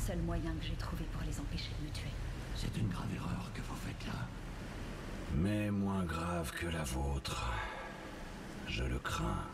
seul moyen que j'ai trouvé pour les empêcher de me tuer. C'est une grave erreur que vous faites là. Mais moins grave que la vôtre. Je le crains.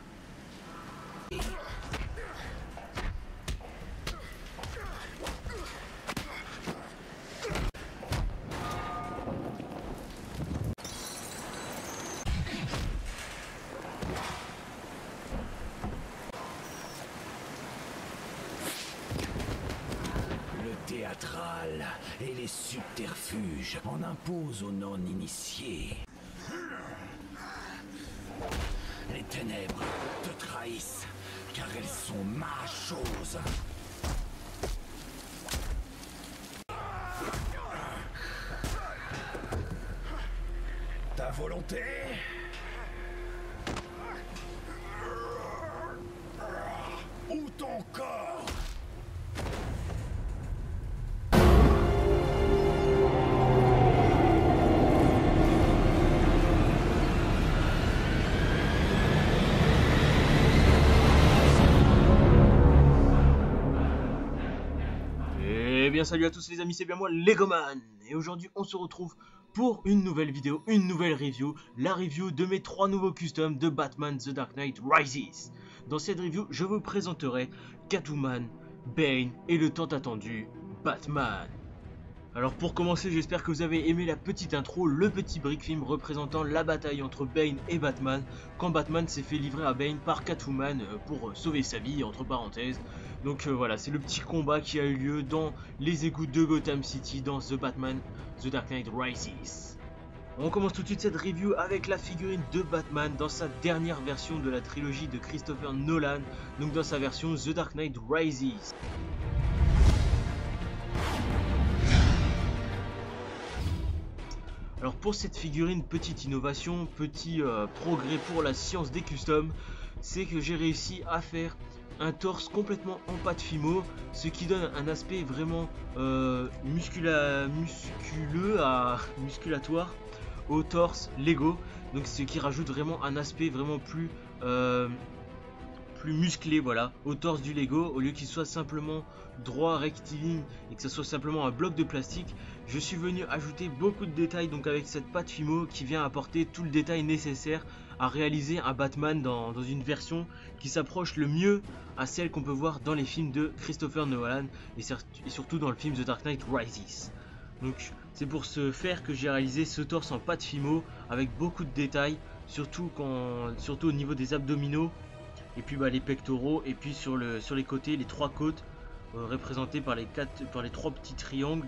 Théâtral et les subterfuges en imposent aux non-initiés. Les ténèbres te trahissent, car elles sont ma chose. Ta volonté ou ton corps? Eh bien salut à tous les amis, c'est bien moi Legoman. Et aujourd'hui on se retrouve pour une nouvelle vidéo, une nouvelle review. La review de mes 3 nouveaux customs de Batman The Dark Knight Rises. Dans cette review je vous présenterai Catwoman, Bane et le tant attendu Batman. Alors pour commencer, j'espère que vous avez aimé la petite intro, le petit brick film représentant la bataille entre Bane et Batman, quand Batman s'est fait livrer à Bane par Catwoman pour sauver sa vie, entre parenthèses. Donc voilà, c'est le petit combat qui a eu lieu dans les égouts de Gotham City dans The Batman The Dark Knight Rises. On commence tout de suite cette review avec la figurine de Batman dans sa dernière version de la trilogie de Christopher Nolan, donc dans sa version The Dark Knight Rises. Alors pour cette figurine, petite innovation, petit progrès pour la science des customs, c'est que j'ai réussi à faire un torse complètement en pâte fimo, ce qui donne un aspect vraiment musculatoire au torse Lego, donc ce qui rajoute vraiment un aspect vraiment plus musclé, voilà, au torse du Lego, au lieu qu'il soit simplement droit, rectiligne et que ce soit simplement un bloc de plastique. Je suis venu ajouter beaucoup de détails donc avec cette pâte fimo qui vient apporter tout le détail nécessaire à réaliser un Batman dans une version qui s'approche le mieux à celle qu'on peut voir dans les films de Christopher Nolan et surtout dans le film The Dark Knight Rises. Donc c'est pour ce faire que j'ai réalisé ce torse en pâte fimo avec beaucoup de détails, surtout au niveau des abdominaux. Et puis les pectoraux, et puis sur les côtés, les 3 côtes représentées par les 3 petits triangles.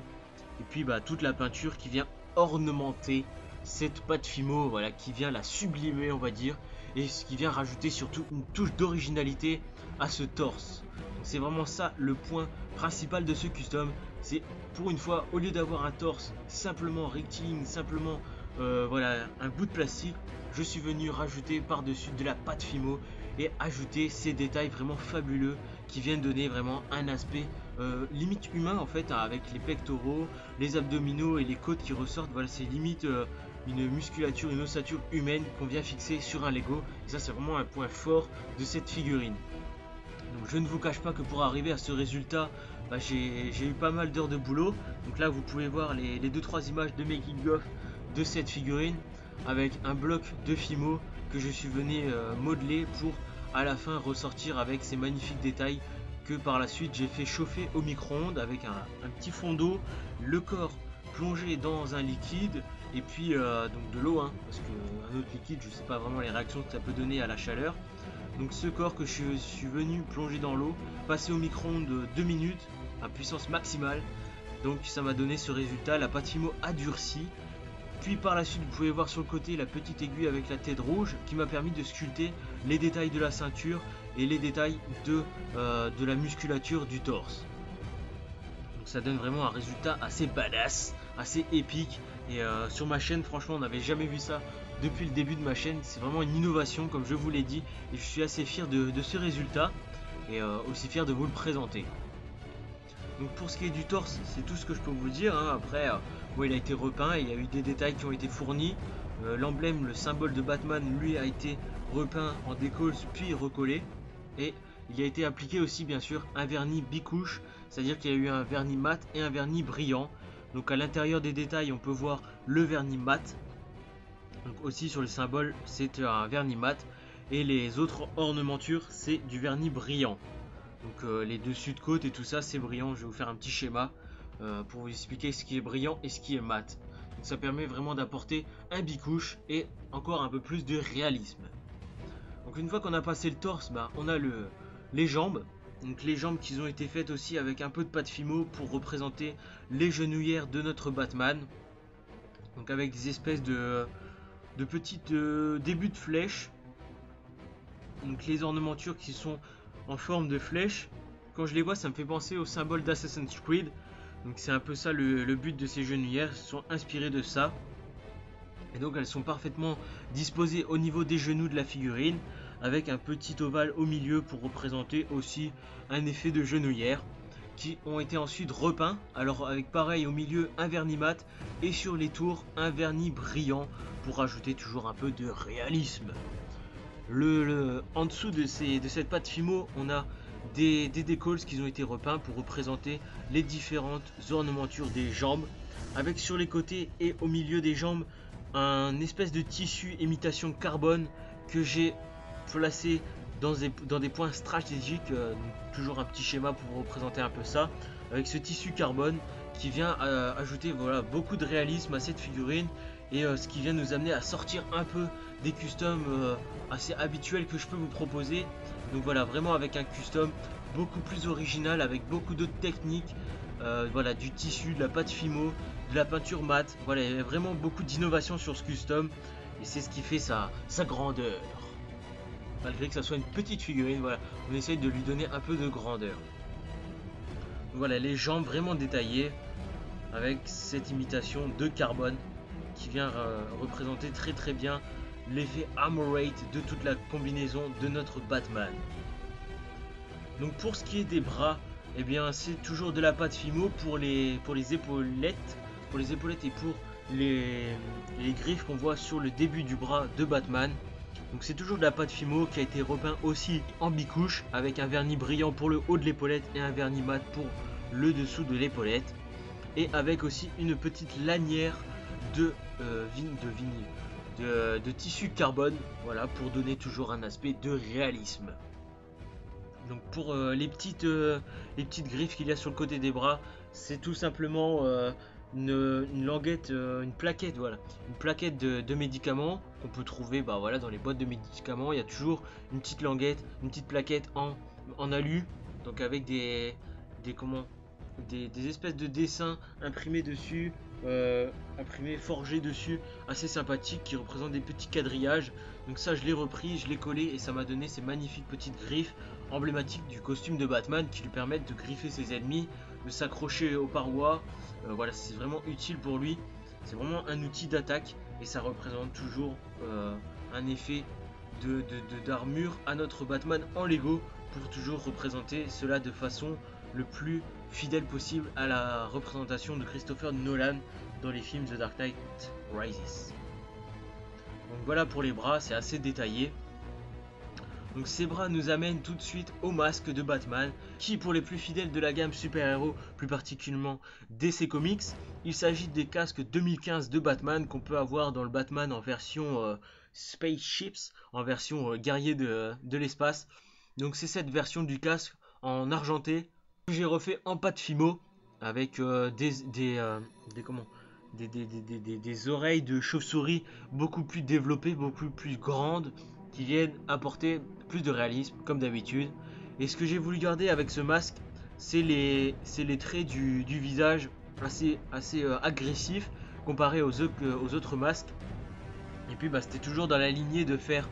Et puis toute la peinture qui vient ornementer cette pâte fimo, voilà, qui vient la sublimer, on va dire, et ce qui vient rajouter surtout une touche d'originalité à ce torse. C'est vraiment ça le point principal de ce custom. C'est pour une fois, au lieu d'avoir un torse simplement rectiligne, simplement voilà, un bout de plastique, je suis venu rajouter par-dessus de la pâte fimo et ajouter ces détails vraiment fabuleux qui viennent donner vraiment un aspect limite humain en fait, avec les pectoraux, les abdominaux et les côtes qui ressortent. Voilà, c'est limite une musculature, une ossature humaine qu'on vient fixer sur un Lego. Et ça, c'est vraiment un point fort de cette figurine. Donc je ne vous cache pas que pour arriver à ce résultat, j'ai eu pas mal d'heures de boulot. Donc là vous pouvez voir les 2-3 images de making of de cette figurine avec un bloc de fimo que je suis venu modeler pour à la fin ressortir avec ces magnifiques détails que par la suite j'ai fait chauffer au micro-ondes avec un petit fond d'eau, le corps plongé dans un liquide et puis donc de l'eau, parce qu'un autre liquide, je sais pas vraiment les réactions que ça peut donner à la chaleur. Donc ce corps que je suis venu plonger dans l'eau, passer au micro-ondes 2 minutes à puissance maximale. Donc ça m'a donné ce résultat, la pâte fimo a durci. Puis par la suite vous pouvez voir sur le côté la petite aiguille avec la tête rouge qui m'a permis de sculpter les détails de la ceinture et les détails de la musculature du torse. Donc ça donne vraiment un résultat assez badass, assez épique. Et sur ma chaîne franchement on n'avait jamais vu ça depuis le début de ma chaîne. C'est vraiment une innovation comme je vous l'ai dit. Et je suis assez fier de ce résultat et aussi fier de vous le présenter. Donc pour ce qui est du torse, c'est tout ce que je peux vous dire. Après, il a été repeint et il y a eu des détails qui ont été fournis. L'emblème, le symbole de Batman, lui, a été repeint en décolle puis recollé. Et il a été appliqué aussi, bien sûr, un vernis bicouche. c'est-à-dire qu'il y a eu un vernis mat et un vernis brillant. Donc à l'intérieur des détails, on peut voir le vernis mat. Donc aussi sur le symbole, c'est un vernis mat. Et les autres ornementures, c'est du vernis brillant. Donc les dessus de côte et tout ça, c'est brillant. Je vais vous faire un petit schéma pour vous expliquer ce qui est brillant et ce qui est mat. Donc ça permet vraiment d'apporter un bicouche et encore un peu plus de réalisme. Donc une fois qu'on a passé le torse, on a les jambes. Donc les jambes qui ont été faites aussi avec un peu de pâte Fimo pour représenter les genouillères de notre Batman. Donc avec des espèces de petites débuts de flèches. Donc les ornementures qui sont en forme de flèches. Quand je les vois, ça me fait penser au symbole d'Assassin's Creed. Donc c'est un peu ça le but de ces genouillères. Elles sont inspirées de ça. Et donc elles sont parfaitement disposées au niveau des genoux de la figurine, avec un petit ovale au milieu pour représenter aussi un effet de genouillère, qui ont été ensuite repeints, alors avec pareil au milieu un vernis mat et sur les tours un vernis brillant pour ajouter toujours un peu de réalisme. En dessous de cette pâte Fimo, on a des décolles qui ont été repeints pour représenter les différentes ornementures des jambes, avec sur les côtés et au milieu des jambes un espèce de tissu imitation carbone que j'ai placé dans des points stratégiques, toujours un petit schéma pour représenter un peu ça, avec ce tissu carbone qui vient ajouter beaucoup de réalisme à cette figurine, et ce qui vient nous amener à sortir un peu des customs assez habituels que je peux vous proposer. Donc voilà, vraiment avec un custom beaucoup plus original, avec beaucoup d'autres techniques, du tissu, de la pâte Fimo, de la peinture mat. Voilà, il y a vraiment beaucoup d'innovation sur ce custom, et c'est ce qui fait sa grandeur. Malgré que ça soit une petite figurine, voilà, on essaye de lui donner un peu de grandeur. Voilà, les jambes vraiment détaillées avec cette imitation de carbone qui vient représenter très bien l'effet Armorate de toute la combinaison de notre Batman. Donc pour ce qui est des bras, eh bien c'est toujours de la pâte Fimo pour les épaulettes, et pour les griffes qu'on voit sur le début du bras de Batman. Donc c'est toujours de la pâte Fimo qui a été repeint aussi en bicouche, avec un vernis brillant pour le haut de l'épaulette et un vernis mat pour le dessous de l'épaulette, et avec aussi une petite lanière de tissu carbone, voilà, pour donner toujours un aspect de réalisme. Donc pour les petites griffes qu'il y a sur le côté des bras, c'est tout simplement une languette, une plaquette, voilà, une plaquette de médicaments qu'on peut trouver dans les boîtes de médicaments. Il y a toujours une petite languette, une petite plaquette en alu, donc avec des espèces de dessins imprimés dessus, forgés dessus, assez sympathiques, qui représentent des petits quadrillages. Donc ça, je l'ai repris, je l'ai collé, et ça m'a donné ces magnifiques petites griffes emblématiques du costume de Batman, qui lui permettent de griffer ses ennemis, de s'accrocher aux parois. Voilà, c'est vraiment utile pour lui. C'est vraiment un outil d'attaque, et ça représente toujours un effet d'armure à notre Batman en Lego, pour toujours représenter cela de façon le plus fidèle possible à la représentation de Christopher Nolan dans les films The Dark Knight Rises. Donc voilà pour les bras, c'est assez détaillé. Donc ces bras nous amènent tout de suite au masque de Batman, qui pour les plus fidèles de la gamme super-héros, plus particulièrement DC Comics, il s'agit des casques 2015 de Batman qu'on peut avoir dans le Batman en version Spaceships, en version guerrier de l'espace. Donc c'est cette version du casque en argenté que j'ai refait en pâte Fimo, avec des oreilles de chauve-souris beaucoup plus développées, beaucoup plus grandes, qui viennent apporter plus de réalisme comme d'habitude. Et ce que j'ai voulu garder avec ce masque, c'est les traits du visage assez agressifs comparé aux autres masques. Et puis c'était toujours dans la lignée de faire,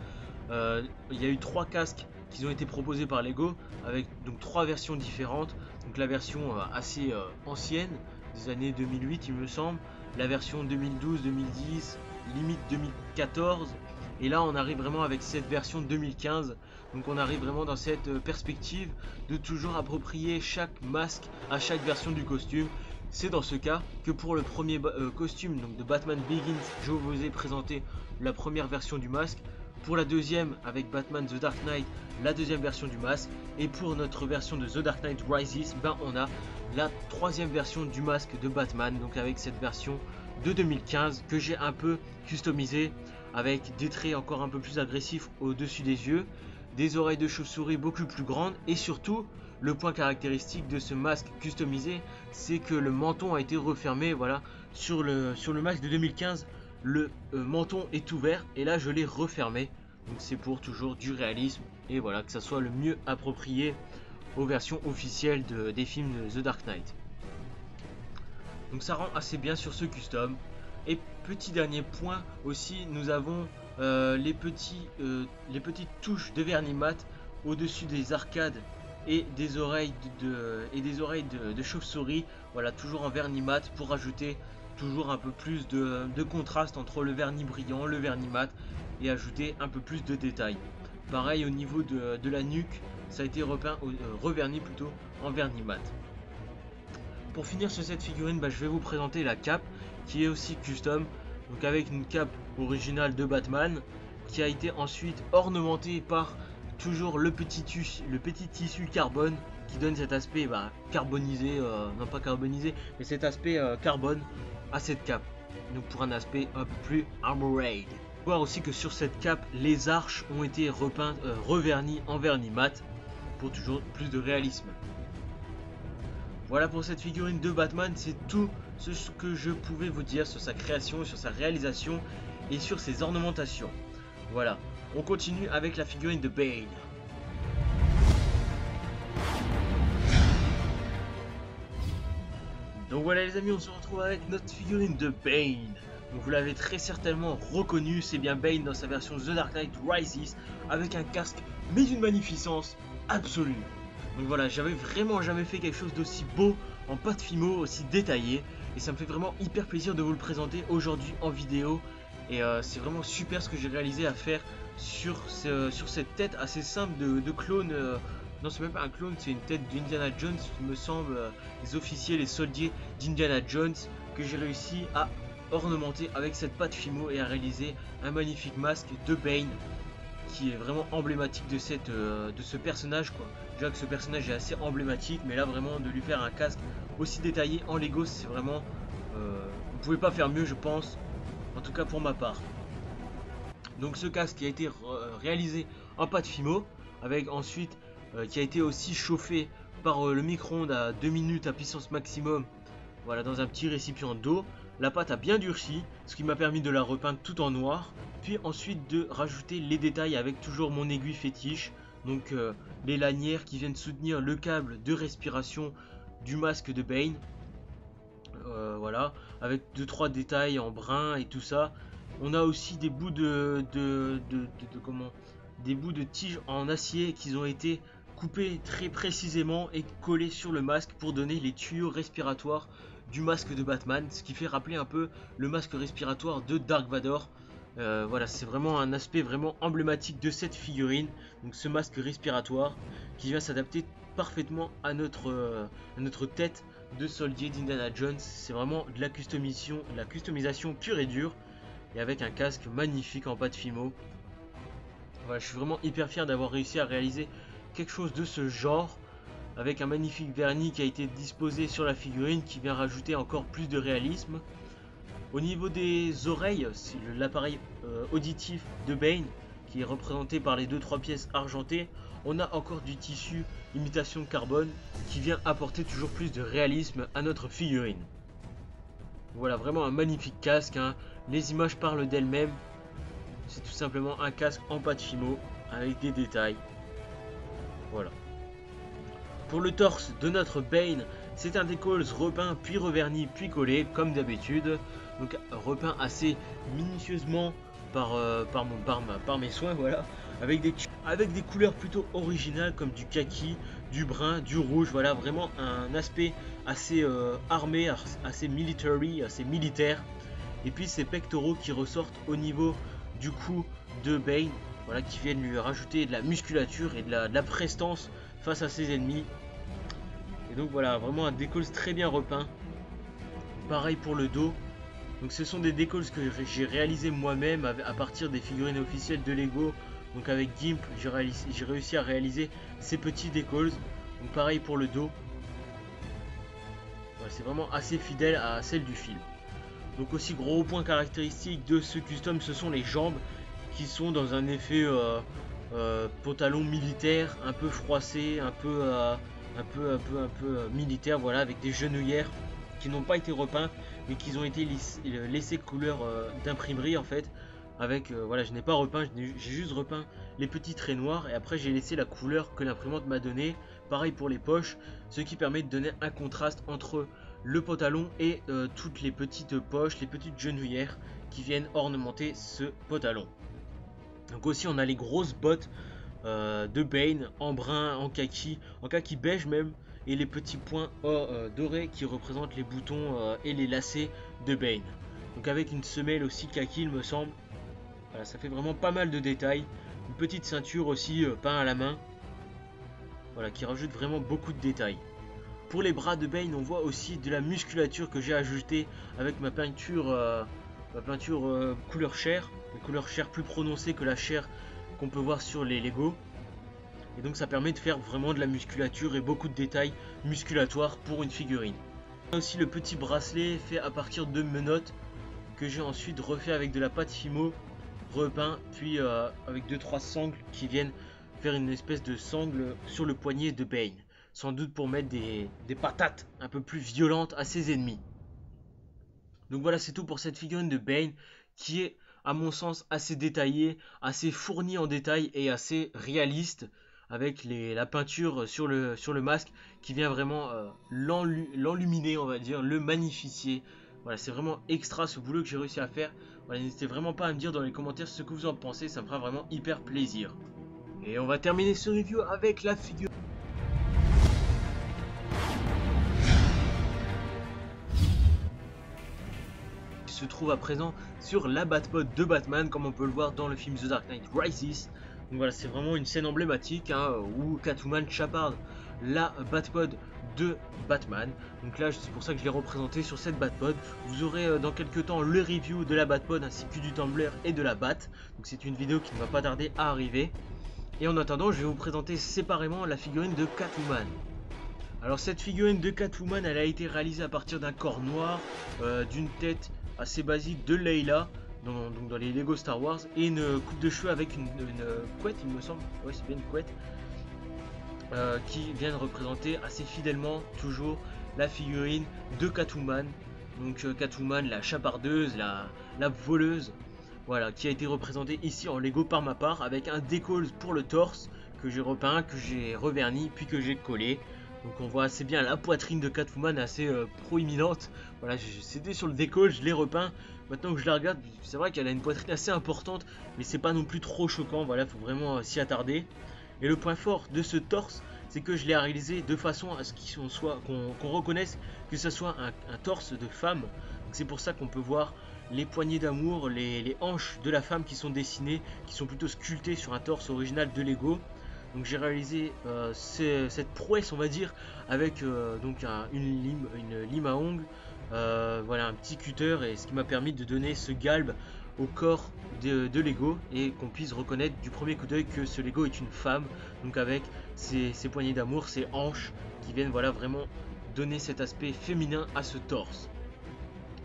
il y a eu 3 casques qui ont été proposés par Lego, avec donc 3 versions différentes. Donc la version assez ancienne des années 2008 il me semble, la version 2012, 2010, limite 2014, et là on arrive vraiment avec cette version 2015. Donc on arrive vraiment dans cette perspective de toujours approprier chaque masque à chaque version du costume. C'est dans ce cas que pour le premier costume donc de Batman Begins, je vous ai présenté la première version du masque. Pour la deuxième, avec Batman The Dark Knight, la deuxième version du masque. Et pour notre version de The Dark Knight Rises, ben on a la troisième version du masque de Batman. Donc avec cette version de 2015 que j'ai un peu customisé, avec des traits encore un peu plus agressifs au-dessus des yeux, des oreilles de chauve-souris beaucoup plus grandes, et surtout le point caractéristique de ce masque customisé, c'est que le menton a été refermé. Voilà, sur le masque de 2015, le menton est ouvert et là je l'ai refermé, donc c'est pour toujours du réalisme et voilà, que ça soit le mieux approprié aux versions officielles des films de The Dark Knight. Donc ça rend assez bien sur ce custom. Et petit dernier point aussi, nous avons les petites touches de vernis mat au-dessus des arcades et des oreilles de chauve-souris. Voilà, toujours en vernis mat pour ajouter toujours un peu plus de contraste entre le vernis brillant, le vernis mat, et ajouter un peu plus de détails. Pareil au niveau de la nuque, ça a été reverni plutôt en vernis mat. Pour finir sur cette figurine, je vais vous présenter la cape qui est aussi custom, donc avec une cape originale de Batman qui a été ensuite ornementée par toujours le petit tissu carbone qui donne cet aspect carbonisé, non pas carbonisé, mais cet aspect carbone à cette cape, donc pour un aspect un peu plus armored. Voir aussi que sur cette cape, les arches ont été revernies en vernis mat pour toujours plus de réalisme. Voilà pour cette figurine de Batman, c'est tout ce que je pouvais vous dire sur sa création, sur sa réalisation et sur ses ornementations. Voilà, on continue avec la figurine de Bane. Donc voilà les amis, on se retrouve avec notre figurine de Bane. Donc vous l'avez très certainement reconnu, c'est bien Bane dans sa version The Dark Knight Rises, avec un casque mais d'une magnificence absolue. Donc voilà, j'avais vraiment jamais fait quelque chose d'aussi beau, en pâte fimo, aussi détaillé, et ça me fait vraiment hyper plaisir de vous le présenter aujourd'hui en vidéo. Et c'est vraiment super ce que j'ai réalisé à faire sur cette tête assez simple de clone. Non, c'est même pas un clone, c'est une tête d'Indiana Jones, il me semble, les officiers, les soldats d'Indiana Jones, que j'ai réussi à ornementer avec cette pâte fimo et à réaliser un magnifique masque de Bane qui est vraiment emblématique de ce personnage, quoi. Déjà que ce personnage est assez emblématique, mais là vraiment de lui faire un casque aussi détaillé en Lego, c'est vraiment vous pouvez pas faire mieux, je pense, en tout cas pour ma part. Donc ce casque qui a été réalisé en pâte fimo, avec ensuite qui a été aussi chauffé par le micro-ondes à 2 minutes à puissance maximum, voilà, dans un petit récipient d'eau. La pâte a bien durci, ce qui m'a permis de la repeindre tout en noir, puis ensuite de rajouter les détails avec toujours mon aiguille fétiche, donc les lanières qui viennent soutenir le câble de respiration du masque de Bane, voilà, avec 2-3 détails en brun et tout ça. On a aussi des bouts des bouts de tiges en acier qui ont été coupés très précisément et collés sur le masque pour donner les tuyaux respiratoires du masque de Batman, ce qui fait rappeler un peu le masque respiratoire de Dark Vador. Voilà, c'est vraiment un aspect vraiment emblématique de cette figurine, donc ce masque respiratoire qui vient s'adapter parfaitement à notre tête de soldier d'Indiana Jones. C'est vraiment de la customisation pure et dure, et avec un casque magnifique en pâte fimo. Voilà, je suis vraiment hyper fier d'avoir réussi à réaliser quelque chose de ce genre, avec un magnifique vernis qui a été disposé sur la figurine qui vient rajouter encore plus de réalisme. Au niveau des oreilles, c'est l'appareil auditif de Bane qui est représenté par les 2-3 pièces argentées. On a encore du tissu imitation carbone qui vient apporter toujours plus de réalisme à notre figurine. Voilà, vraiment un magnifique casque, hein. Les images parlent d'elles-mêmes. C'est tout simplement un casque en pâte fimo avec des détails. Voilà. Pour le torse de notre Bane, c'est un décolle repeint puis reverni puis collé comme d'habitude. Donc repeint assez minutieusement par mes soins, voilà, avec des couleurs plutôt originales comme du kaki, du brun, du rouge. Voilà, vraiment un aspect assez armé, assez military, assez militaire. Et puis ces pectoraux qui ressortent au niveau du cou de Bane, voilà, qui viennent lui rajouter de la musculature et de la prestance face à ses ennemis. Et donc voilà, vraiment un décolle très bien repeint. Pareil pour le dos, Donc ce sont des décals que j'ai réalisé moi-même à partir des figurines officielles de Lego. Donc avec Gimp, j'ai réussi à réaliser ces petits décals. Donc pareil pour le dos. Voilà, c'est vraiment assez fidèle à celle du film. Donc aussi gros point caractéristique de ce custom, ce sont les jambes qui sont dans un effet pantalon militaire, un peu froissé, un peu militaire, voilà, avec des genouillères qui n'ont pas été repeintes mais qui ont été laissées couleur d'imprimerie en fait. Avec voilà, je n'ai pas repeint, j'ai juste repeint les petits traits noirs et après j'ai laissé la couleur que l'imprimante m'a donnée. Pareil pour les poches, ce qui permet de donner un contraste entre le pantalon et toutes les petites poches, les petites genouillères qui viennent ornementer ce pantalon. Donc aussi on a les grosses bottes de Bane en brun, en kaki beige même, et les petits points dorés qui représentent les boutons et les lacets de Bane. Donc avec une semelle aussi kaki il me semble. Voilà, ça fait vraiment pas mal de détails. Une petite ceinture aussi peint à la main. Voilà, qui rajoute vraiment beaucoup de détails. Pour les bras de Bane, on voit aussi de la musculature que j'ai ajoutée avec ma peinture couleur chair. Une couleur chair plus prononcée que la chair qu'on peut voir sur les Lego. Et donc ça permet de faire vraiment de la musculature et beaucoup de détails musculatoires pour une figurine. On a aussi le petit bracelet fait à partir de menottes que j'ai ensuite refait avec de la pâte Fimo repeint, puis avec 2-3 sangles qui viennent faire une espèce de sangle sur le poignet de Bane, sans doute pour mettre des patates un peu plus violentes à ses ennemis. Donc voilà, c'est tout pour cette figurine de Bane qui est à mon sens assez détaillée, assez fournie en détails et assez réaliste, avec la peinture sur le masque qui vient vraiment l'enluminer, on va dire, le magnifier. Voilà, c'est vraiment extra ce boulot que j'ai réussi à faire. Voilà, n'hésitez vraiment pas à me dire dans les commentaires ce que vous en pensez, ça me fera vraiment hyper plaisir. Et on va terminer ce review avec la figure qui se trouve à présent sur la Batpod de Batman, comme on peut le voir dans le film The Dark Knight Rises. Donc voilà, c'est vraiment une scène emblématique hein, où Catwoman chaparde la Batpod de Batman. Donc là c'est pour ça que je l'ai représenté sur cette Batpod. Vous aurez dans quelques temps le review de la Batpod ainsi que du Tumblr et de la Bat. Donc c'est une vidéo qui ne va pas tarder à arriver. Et en attendant, je vais vous présenter séparément la figurine de Catwoman. Alors cette figurine de Catwoman, elle a été réalisée à partir d'un corps noir, d'une tête assez basique de Layla, donc dans les Lego Star Wars, et une coupe de cheveux avec une couette, il me semble. Ouais, c'est bien une couette. Qui viennent représenter assez fidèlement toujours la figurine de Catwoman. Donc Catwoman, la chapardeuse, la voleuse, voilà, qui a été représentée ici en Lego par ma part, avec un décolle pour le torse que j'ai repeint, que j'ai reverni, puis que j'ai collé. Donc on voit assez bien la poitrine de Catwoman assez proéminente. Voilà, c'était sur le décolle, je l'ai repeint. Maintenant que je la regarde, c'est vrai qu'elle a une poitrine assez importante, mais c'est pas non plus trop choquant. Voilà, faut vraiment s'y attarder. Et le point fort de ce torse, c'est que je l'ai réalisé de façon à ce qu'on reconnaisse que ce soit un torse de femme. C'est pour ça qu'on peut voir les poignées d'amour, les hanches de la femme qui sont dessinées, qui sont plutôt sculptées sur un torse original de Lego. Donc j'ai réalisé cette prouesse, on va dire, avec donc une lime à ongles, voilà, un petit cutter, et ce qui m'a permis de donner ce galbe au corps de Lego et qu'on puisse reconnaître du premier coup d'œil que ce Lego est une femme, donc avec ses poignées d'amour, ses hanches qui viennent voilà vraiment donner cet aspect féminin à ce torse.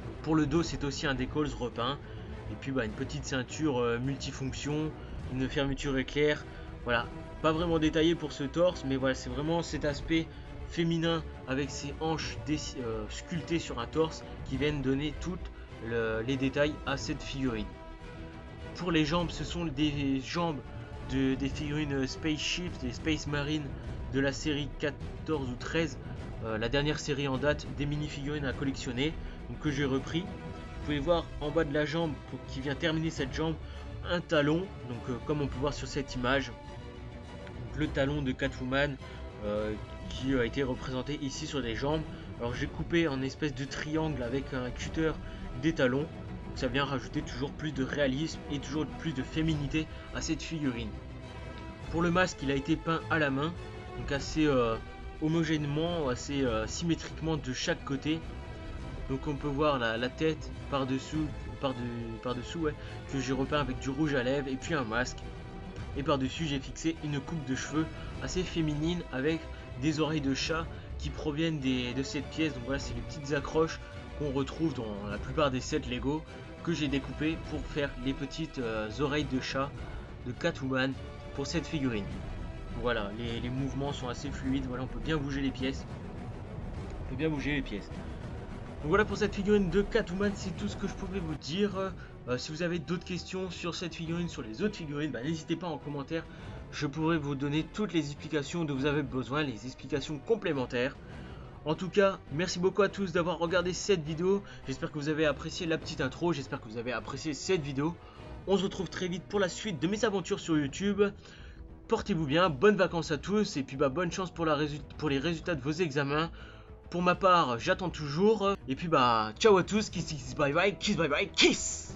Donc pour le dos, c'est aussi un décolle repeint, et puis une petite ceinture multifonction, une fermeture éclair. Voilà, pas vraiment détaillé pour ce torse, mais voilà, c'est vraiment cet aspect féminin avec ses hanches sculptées sur un torse qui viennent donner toutes les détails à cette figurine. Pour les jambes, ce sont des jambes des figurines Spaceship, des Space Marine de la série 14 ou 13, la dernière série en date des mini-figurines à collectionner, donc que j'ai repris. Vous pouvez voir en bas de la jambe, qui vient terminer cette jambe, un talon, donc comme on peut voir sur cette image, donc le talon de Catwoman qui a été représenté ici sur les jambes. Alors j'ai coupé en espèce de triangle avec un cutter des talons, donc ça vient rajouter toujours plus de réalisme et toujours plus de féminité à cette figurine. Pour le masque, il a été peint à la main, donc assez homogènement, assez symétriquement de chaque côté. Donc on peut voir la tête par-dessous, ouais, que j'ai repeint avec du rouge à lèvres et puis un masque. Et par-dessus j'ai fixé une coupe de cheveux assez féminine avec des oreilles de chat qui proviennent de cette pièce. Donc voilà, c'est les petites accroches qu'on retrouve dans la plupart des sets Lego que j'ai découpé pour faire les petites oreilles de chat de Catwoman pour cette figurine. Voilà, les mouvements sont assez fluides, voilà, on peut bien bouger les pièces. Donc voilà pour cette figurine de Catwoman, c'est tout ce que je pouvais vous dire. Si vous avez d'autres questions sur cette figurine, sur les autres figurines, n'hésitez pas en commentaire. Je pourrai vous donner toutes les explications dont vous avez besoin, les explications complémentaires. En tout cas, merci beaucoup à tous d'avoir regardé cette vidéo. J'espère que vous avez apprécié la petite intro, j'espère que vous avez apprécié cette vidéo. On se retrouve très vite pour la suite de mes aventures sur YouTube. Portez-vous bien, bonnes vacances à tous et puis bonne chance pour les résultats de vos examens. Pour ma part, j'attends toujours. Et puis ciao à tous, kiss bye bye, kiss bye bye, kiss.